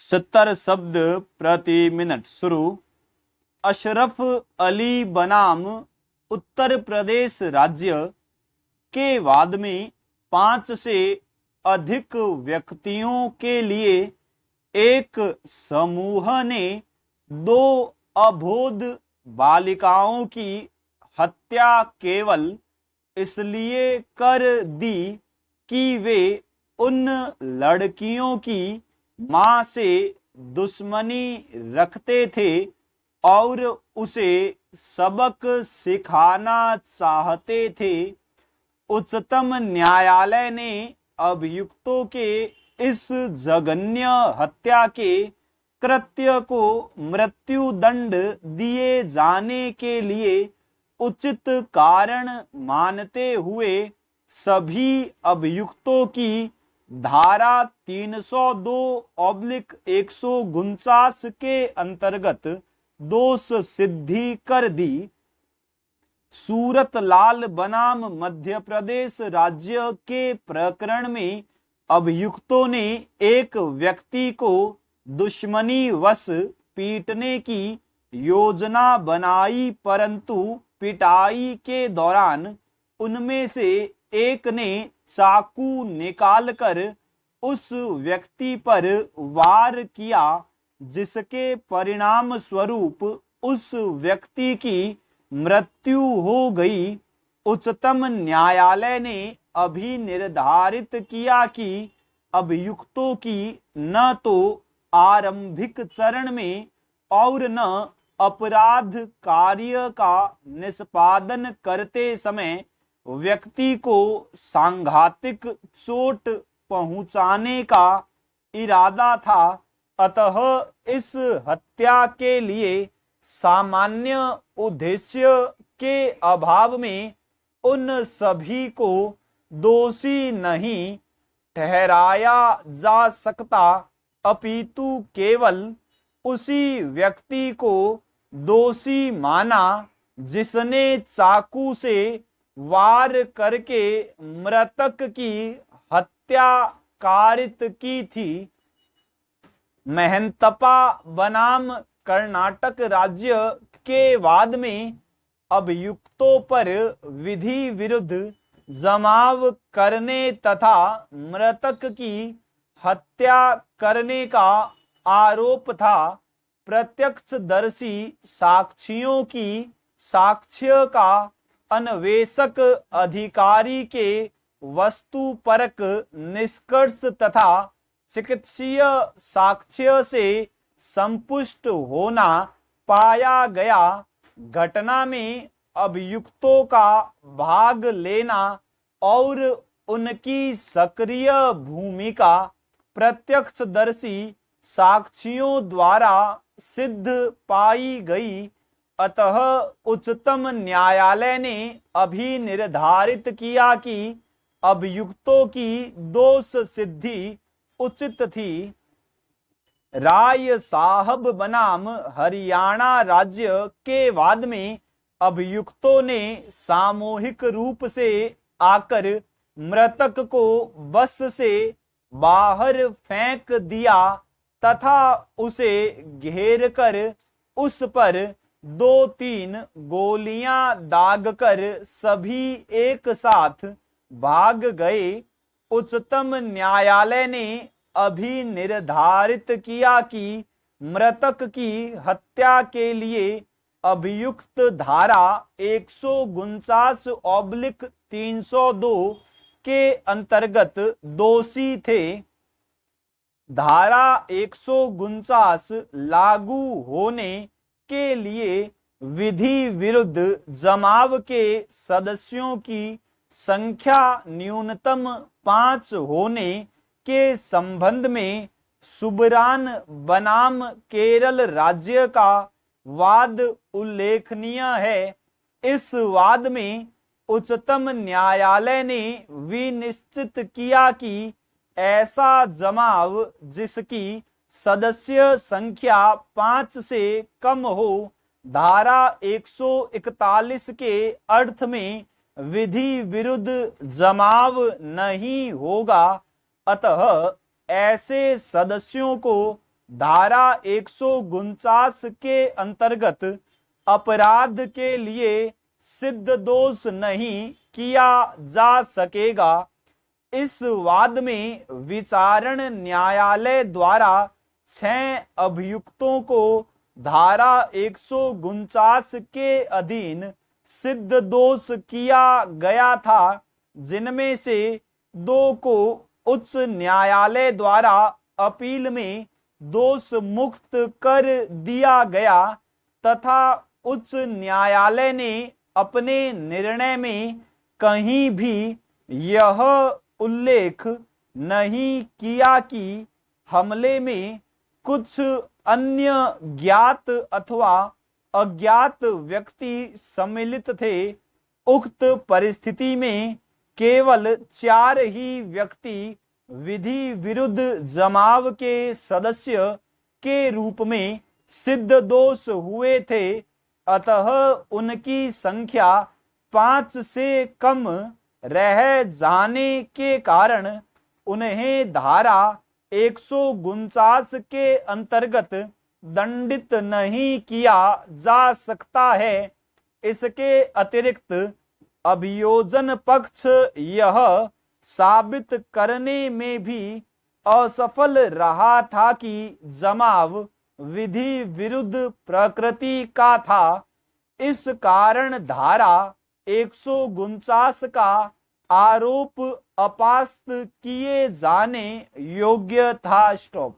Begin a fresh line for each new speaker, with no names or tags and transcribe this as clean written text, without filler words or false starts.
70 शब्द प्रति मिनट शुरू। अशरफ अली बनाम उत्तर प्रदेश राज्य के वाद में 5 से अधिक व्यक्तियों के लिए एक समूह ने 2 अबोध बालिकाओं की हत्या केवल इसलिए कर दी कि वे उन लड़कियों की मां से दुश्मनी रखते थे और उसे सबक सिखाना चाहते थे। उच्चतम न्यायालय ने अभियुक्तों के इस जघन्य हत्या के कृत्य को मृत्युदंड दिए जाने के लिए उचित कारण मानते हुए सभी अभियुक्तों की धारा 302/149 के अंतर्गत दोष सिद्धि कर दी। सूरतलाल बनाम मध्य प्रदेश राज्य के प्रकरण में अभियुक्तों ने एक व्यक्ति को दुश्मनी वश पीटने की योजना बनाई, परंतु पिटाई के दौरान उनमें से एक ने चाकू निकालकर उस व्यक्ति पर वार किया, जिसके परिणाम स्वरूप उस व्यक्ति की मृत्यु हो गई। उच्चतम न्यायालय ने अभी निर्धारित किया कि अभियुक्तों की न तो आरंभिक चरण में और न अपराध कार्य का निष्पादन करते समय व्यक्ति को सांघातिक चोट पहुंचाने का इरादा था, अतः इस हत्या के लिए सामान्य उद्देश्य के अभाव में उन सभी को दोषी नहीं ठहराया जा सकता, अपितु केवल उसी व्यक्ति को दोषी माना जिसने चाकू से वार करके मृतक की हत्या कारित की थी। महंतप्पा बनाम कर्नाटक राज्य के वाद में अभियुक्तों पर विधि विरुद्ध जमाव करने तथा मृतक की हत्या करने का आरोप था। प्रत्यक्षदर्शी साक्ष्यों की साक्ष्य का अन्वेषक अधिकारी के वस्तुपरक निष्कर्ष तथा चिकित्सीय साक्ष्य से संपुष्ट होना पाया गया। घटना में अभियुक्तों का भाग लेना और उनकी सक्रिय भूमिका प्रत्यक्षदर्शी साक्ष्यों द्वारा सिद्ध पाई गई, अतः उच्चतम न्यायालय ने अभी निर्धारित किया कि अभियुक्तों की दोष सिद्धि उचित थी। राय साहब बनाम हरियाणा राज्य के वाद में अभियुक्तों ने सामूहिक रूप से आकर मृतक को बस से बाहर फेंक दिया तथा उसे घेर कर उस पर 2-3 गोलियां दागकर सभी एक साथ भाग गए। उच्चतम न्यायालय ने अभी निर्धारित किया कि मृतक की हत्या के लिए अभियुक्त धारा 149/302 के अंतर्गत दोषी थे। धारा 149 लागू होने के लिए विधि विरुद्ध जमाव के सदस्यों की संख्या न्यूनतम 5 होने के संबंध में सुबरान बनाम केरल राज्य का वाद उल्लेखनीय है। इस वाद में उच्चतम न्यायालय ने विनिश्चित किया कि ऐसा जमाव जिसकी सदस्य संख्या 5 से कम हो, धारा 141 के अर्थ में विधि विरुद्ध जमाव नहीं होगा, अतः ऐसे सदस्यों को धारा 149 के अंतर्गत अपराध के लिए सिद्ध दोष नहीं किया जा सकेगा। इस वाद में विचारण न्यायालय द्वारा 6 अभियुक्तों को धारा 149 के अधीन सिद्ध दोष किया गया था, जिनमें से 2 को उच्च न्यायालय द्वारा अपील में दोष मुक्त कर दिया गया तथा उच्च न्यायालय ने अपने निर्णय में कहीं भी यह उल्लेख नहीं किया कि हमले में कुछ अन्य ज्ञात अथवा अज्ञात व्यक्ति सम्मिलित थे। उक्त परिस्थिति में केवल 4 ही व्यक्ति विधि विरुद्ध जमाव के सदस्य के रूप में सिद्ध दोष हुए थे, अतः उनकी संख्या 5 से कम रह जाने के कारण उन्हें धारा 149 के अंतर्गत दंडित नहीं किया जा सकता है। इसके अतिरिक्त अभियोजन पक्ष यह साबित करने में भी असफल रहा था कि जमाव विधि विरुद्ध प्रकृति का था। इस कारण धारा 149 का आरोप अपास्त किए जाने योग्य था। स्टॉप।